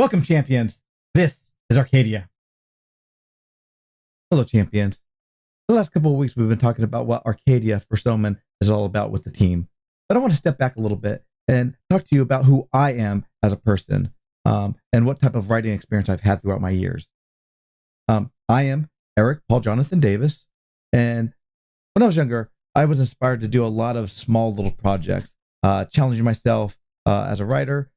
Welcome, champions. This is Arcadia. Hello, champions. The last couple of weeks, we've been talking about what Arcadia for Omen is all about with the team. But I want to step back a little bit and talk to you about who I am as a person, and what type of writing experience I've had throughout my years. I am Eric Paul Jonathan Davis, and when I was younger, I was inspired to do a lot of small little projects, challenging myself as a writer.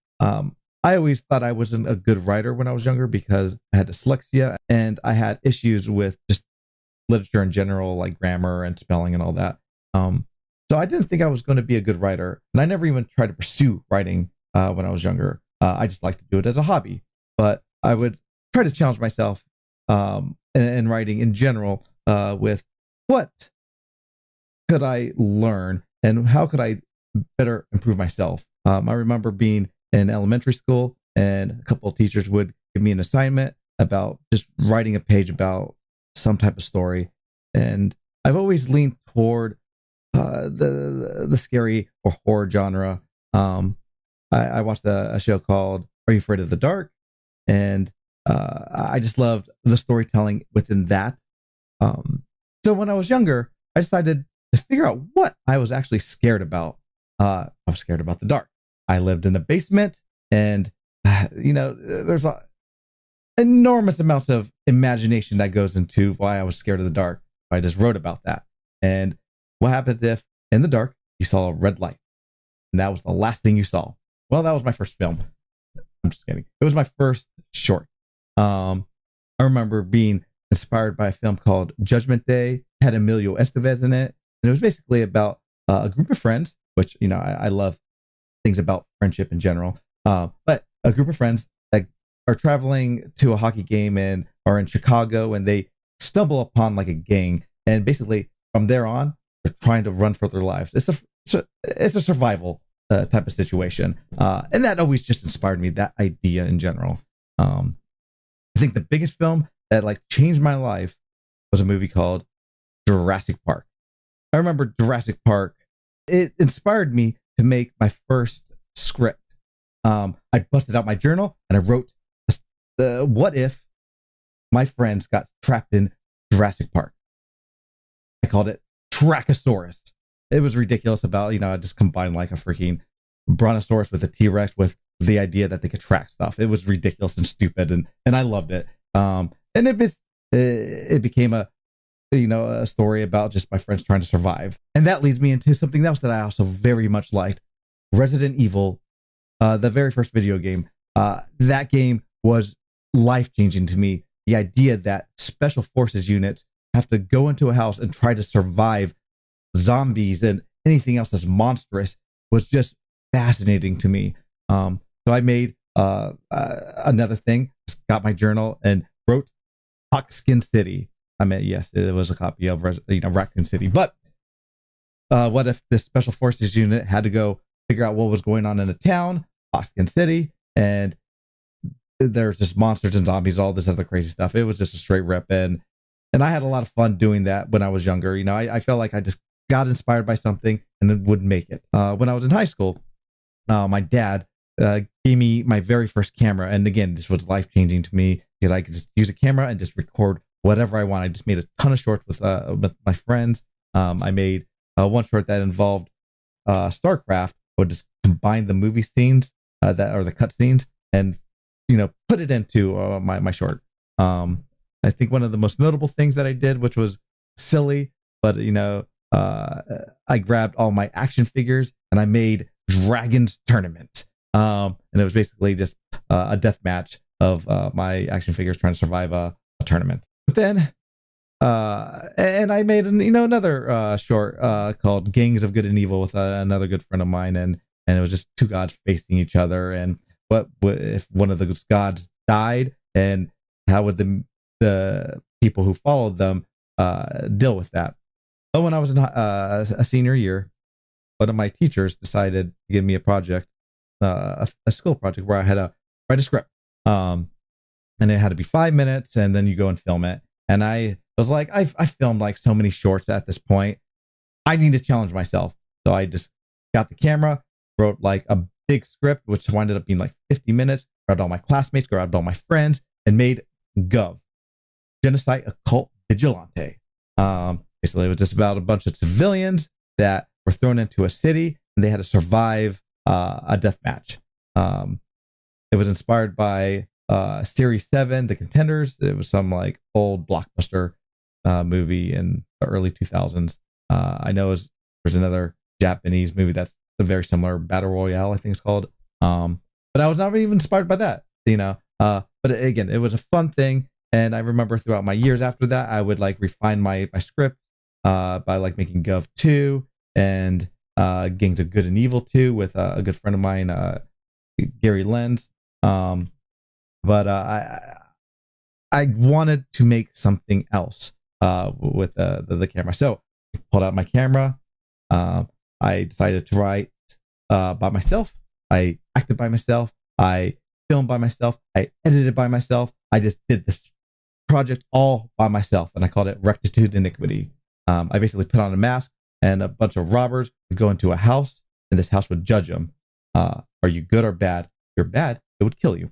I always thought I wasn't a good writer when I was younger because I had dyslexia and I had issues with just literature in general, like grammar and spelling and all that. So I didn't think I was going to be a good writer, and I never even tried to pursue writing when I was younger. I just liked to do it as a hobby, but I would try to challenge myself in writing in general with what could I learn and how could I better improve myself. I remember being in elementary school, and a couple of teachers would give me an assignment about just writing a page about some type of story, and I've always leaned toward the scary or horror genre. I watched a show called Are You Afraid of the Dark? And I just loved the storytelling within that. So when I was younger, I decided to figure out what I was actually scared about. I was scared about the dark. I lived in a basement, and there's an enormous amount of imagination that goes into why I was scared of the dark. I just wrote about that. And what happens if in the dark you saw a red light, and that was the last thing you saw? Well, that was my first film. I'm just kidding. It was my first short. I remember being inspired by a film called Judgment Day. It had Emilio Estevez in it, and it was basically about a group of friends, which I love things about friendship in general. But a group of friends that are traveling to a hockey game and are in Chicago, and they stumble upon like a gang, and basically from there on, they're trying to run for their lives. It's a survival type of situation, and that always just inspired me. That idea in general. I think the biggest film that changed my life was a movie called Jurassic Park. I remember Jurassic Park. It inspired me to make my first script. I busted out my journal and I wrote, what if my friends got trapped in Jurassic Park? I called it Trachosaurus. It was ridiculous about, I just combined like a freaking brontosaurus with a T-Rex with the idea that they could track stuff. It was ridiculous and stupid, and I loved it. And it became a story about just my friends trying to survive. And that leads me into something else that I also very much liked. Resident Evil, the very first video game. That game was life-changing to me. The idea that special forces units have to go into a house and try to survive zombies and anything else that's monstrous was just fascinating to me. So I made another thing, got my journal and wrote Hawkskin City. I mean, yes, it was a copy of Raccoon City. But what if this special forces unit had to go figure out what was going on in the town, Hawkskin City, and there's just monsters and zombies, all this other crazy stuff. It was just a straight rip, and I had a lot of fun doing that when I was younger. I felt like I just got inspired by something and then would make it. When I was in high school, my dad gave me my very first camera, and again, this was life changing to me because I could just use a camera and just record whatever I want. I just made a ton of shorts with my friends. I made one short that involved StarCraft. I would just combine the movie scenes that are the cut scenes and put it into my short. I think one of the most notable things that I did, which was silly, but I grabbed all my action figures and I made Dragons Tournament. And it was basically just a death match of my action figures trying to survive a tournament. But then, and I made another short called Gangs of Good and Evil with another good friend of mine, and it was just two gods facing each other, and what if one of the gods died, and how would the people who followed them deal with that? But when I was in a senior year, one of my teachers decided to give me a project, a school project where I had to write a script. And it had to be 5 minutes, and then you go and film it. And I was like, I filmed like so many shorts at this point. I need to challenge myself. So I just got the camera, wrote like a big script, which winded up being like 50 minutes, grabbed all my classmates, grabbed all my friends, and made Gov, Genocide Occult Vigilante. Basically, it was just about a bunch of civilians that were thrown into a city, and they had to survive a death match. It was inspired by Series 7, The Contenders. It was some like old blockbuster movie in the early 2000s. I know there's another Japanese movie that's a very similar, Battle Royale, I think it's called. But I was not even inspired by that, you know. But again, it was a fun thing. And I remember throughout my years after that, I would like refine my script by like making Gov 2 and Gangs of Good and Evil 2 with a good friend of mine, Gary Lenz. But I wanted to make something else with the camera. So I pulled out my camera. I decided to write by myself. I acted by myself. I filmed by myself. I edited by myself. I just did this project all by myself, and I called it Rectitude Iniquity. I basically put on a mask, and a bunch of robbers would go into a house, and this house would judge them. Are you good or bad? If you're bad, it would kill you.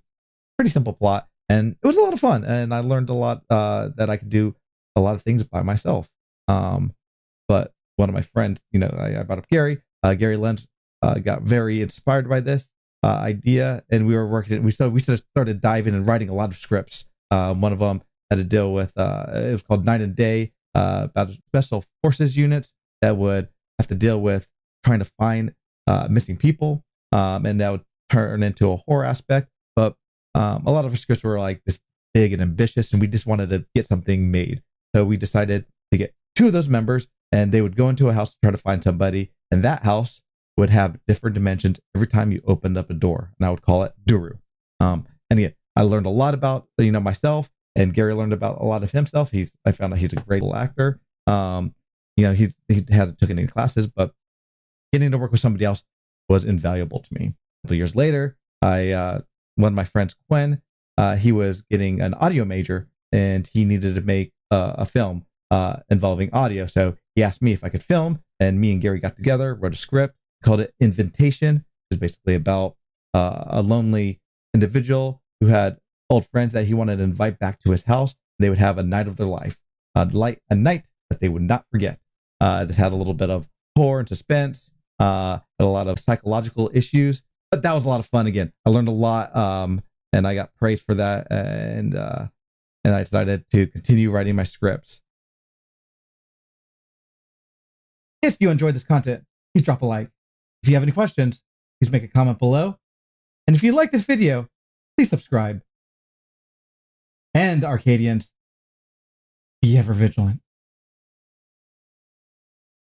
Pretty simple plot, and it was a lot of fun, and I learned a lot that I could do a lot of things by myself. But one of my friends, you know, I brought up Gary. Gary Lenz got very inspired by this idea, and we were working. We started diving and writing a lot of scripts. One of them had to deal with it was called Night and Day, about a special forces unit that would have to deal with trying to find missing people, and that would turn into a horror aspect. But a lot of our scripts were like this big and ambitious, and we just wanted to get something made. So we decided to get two of those members, and they would go into a house to try to find somebody, and that house would have different dimensions every time you opened up a door, and I would call it Duru. And again, I learned a lot about myself, and Gary learned about a lot of himself. I found out he's a great actor. He hasn't taken any classes, but getting to work with somebody else was invaluable to me. A couple years later, one of my friends, Quinn, he was getting an audio major, and he needed to make a film involving audio. So he asked me if I could film, and me and Gary got together, wrote a script, called it Invitation. It was basically about a lonely individual who had old friends that he wanted to invite back to his house. They would have a night of their life, a night that they would not forget. This had a little bit of horror and suspense, a lot of psychological issues, but that was a lot of fun. Again, I learned a lot, and I got praised for that, and I decided to continue writing my scripts. If you enjoyed this content, please drop a like. If you have any questions, please make a comment below. And if you like this video, please subscribe. And Arcadians, be ever vigilant.